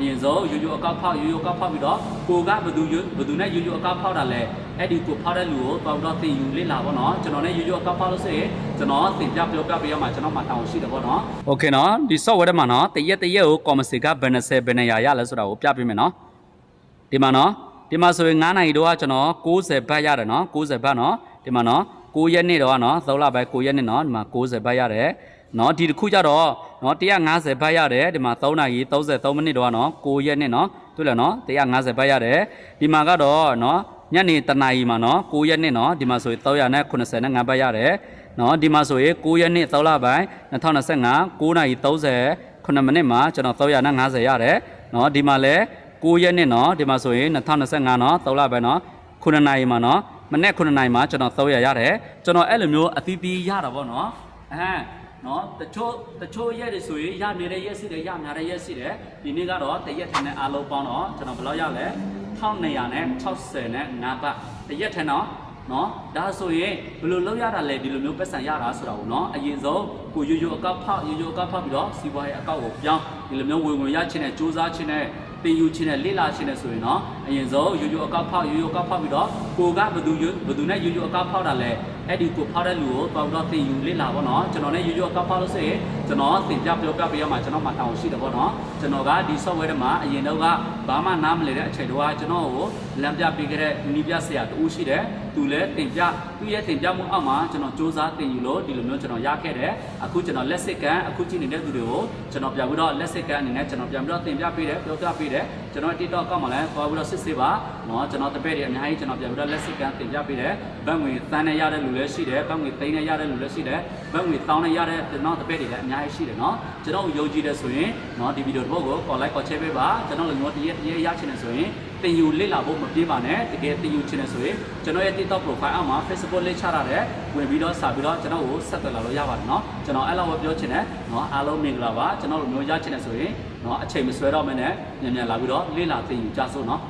ရင်ဆုံးရိုးရိုးအကောက်ဖောက်ပြီးတော့ကိုကဘယ်သူနဲ့ရိုးရိုးအကောက်ဖောက်တာလဲအဲ့ဒီကိုဖောက်တဲ့လူကိုတော်တော်သိယူလေ့လာပေါ့နော်ကျွန်တော်နဲ့ရိုးရိုးအကောက်ဖောက်လို့ဆိုရင်ကျွန်တော်သင်ပြပြောပြပေးရမှာကျွန်တော်မှတောင်းရှိတယ်ပေါ့နော်โอเคနော်ဒီ software ထဲမှာနော်တရက်ကိုကော်မစီကဘယ်နှဆယ်ဘယ်နှရာရလဲဆိုတာကိုပြပေးမယ်နော်ဒီမှာနော်ဒီမှာဆိုရင်9နိုင်တော့ကျွန်တော်60ဘတ်ရတယ်နော်60ဘတ်နော်ဒီမှာနော်9ရက်နေ့တော့နော်3လပိုင်း9ရက်နေ့နော်ဒီမှာ90ဘတ်ရတယ်နော်ဒီတစ်ခုကြတော့နော်150ဘတ်ရတယ်ဒီမှာ3နာရီ33မိနစ်တော့နော်9ရက်နေ့နော်တွေ့လားနော်150ဘတ်ရတယ်ဒီမှာကတော့နော်ညနေတနာရီမှာနော်9ရက်နေ့နော်ဒီမှာဆိုရင်385ဘတ်ရတယ်နော်ဒီမှာဆိုရင်9ရက်နေ့3လပိုင်း2025 9နာရီ39မိနစ်မှာကျွန်တော်350ရတယ်နော်ဒီမှာလဲ9ရက်နေ့နော်ဒီမှာဆိုရင်2025နော်3လပိုင်းနော်9နာရီမှာနော်မနေ့9နာရီမှာကျွန်တော်300ရတယ်ကျွန်တော်အဲ့လိုမျိုးအသီးသီးရတာပေါ့နော်နော်တချို့ရက်တွေဆိုရင်ရနေတဲ့ရက်ရှိတယ်ရများတဲ့ရက်ရှိတယ်ဒီနေ့ကတော့တရက်ထက်နဲ့အားလုံးပေါင်းတော့ကျွန်တော်ဘယ်လောက်ရလဲ1265ဘတ်တရက်ထက်နော်ဒါဆိုရင်ဘယ်လိုလုပ်ရတာလဲဒီလိုမျိုးပတ်စံရတာဆိုတာကိုနော်အရင်ဆုံးကိုရိုးရိုးအကောက်ဖောက်ပြီးတော့စီးပွားရေးအကောက်ကိုပြောင်းဒီလိုမျိုးဝင်ရချင်းနဲ့စူးစမ်းချင်းနဲ့တင်ယူချင်းနဲ့လေ့လာချင်းနဲ့ဆိုရင်နော်အရင်ဆုံးရိုးရိုးအကောက်ဖောက်ပြီးတော့ကိုကဘယ်သူနဲ့ရိုးရိုးအကောက်ဖောက်တာလဲအဲ့ဒီကိုဖောက်တဲ့လူကိုတော်တော်တင်ယူလေ့လာပေါ့နော်ကျွန်တော်နဲ့ရိုးရိုးအကောက်ဖောက်လို့ဆိုရင်ကျွန်တော်သင်ပြပြောပြပေးရမှာကျွန်တော်မှတောင်းရှိတယ်ပေါ့နော်ကျွန်တော်ကဒီ software ထဲမှာအရင်တော့ကဘာမှနားမလည်တဲ့အချိန်တော့ကျွန်တော်ကိုလမ်းပြပေးခဲ့တဲ့နီးပြဆရာတူရှိတယ်သူလည်းသူ့ရဲ့သင်ပြမှုအောက်မှာကျွန်တော်စူးစမ်းတင်ယူလို့ဒီလိုမျိုးကျွန်တော်ရခဲ့တယ်အခုကျွန်တော်လက်စစ်ကန်အခုကြည့်နေတဲ့သူတွေကိုကျွန်တော်ပြန်ပြီးတော့လက်စစ်ကန်အနေနဲ့ကျွန်တော်ပြန်ပြီးတော့သင်ပြပေးတယ်ပြောပြပေးတယ်ကျွန်တော် TikTok ကောက်မှာလည်းသွားပြီးတော့စစ်စစ်ပါနော်ကျွန်တော်တပည့်တွေအများကြီးကျွန်တော်ပြန်ပြီးတော့လက်စစ်ကန်သင်ပြပေးတယ်ဘတ်ငွေသန်းနဲ့ရတဲ့လူလည်းရှိတယ်ဘတ်ငွေသိန်းနဲ့ရတဲ့လူလည်းရှိတယ်ဘတ်ငွေ1000နဲ့ရတဲ့ကျွန်တော်တပည့်တွေလည်းအများကြီးရှိတယ်နော်ကျွန်တော်ယုံကြည်တယ်ဆိုရင်နော်ဒီဗီဒီယိုတစ်ပုဒ်ကို like ခေါ်ချဲပေးပါကျွန်တော်လည်းငေါတရက်ရချင်တယ်ဆိုရင်တင်ယူလေ့လာဖို့မပြေးပါနဲ့တကယ်တင်ယူချင်တယ်ဆိုရင်ကျွန်တော်ရဲ့ TikTok profile အောက်မှာ Facebook လေးချထားတယ်ဝင်ပြီးတော့စာပြီးတော့ကျွန်တော်ကိုဆက်သွယ်လာလို့ရပါတယ်နော်ကျွန်တော်အဲ့လောက်ပဲပြောချင်တယ်နော်အားလုံးမင်္ဂလာပါကျွန်တော်တို့မျိုးရချင်တယ်ဆိုရင်နော်အချိန်မဆွဲတော့မနဲ့မြန်လာပြီးတော့လေ့လာတင်ယူကြစို့နော်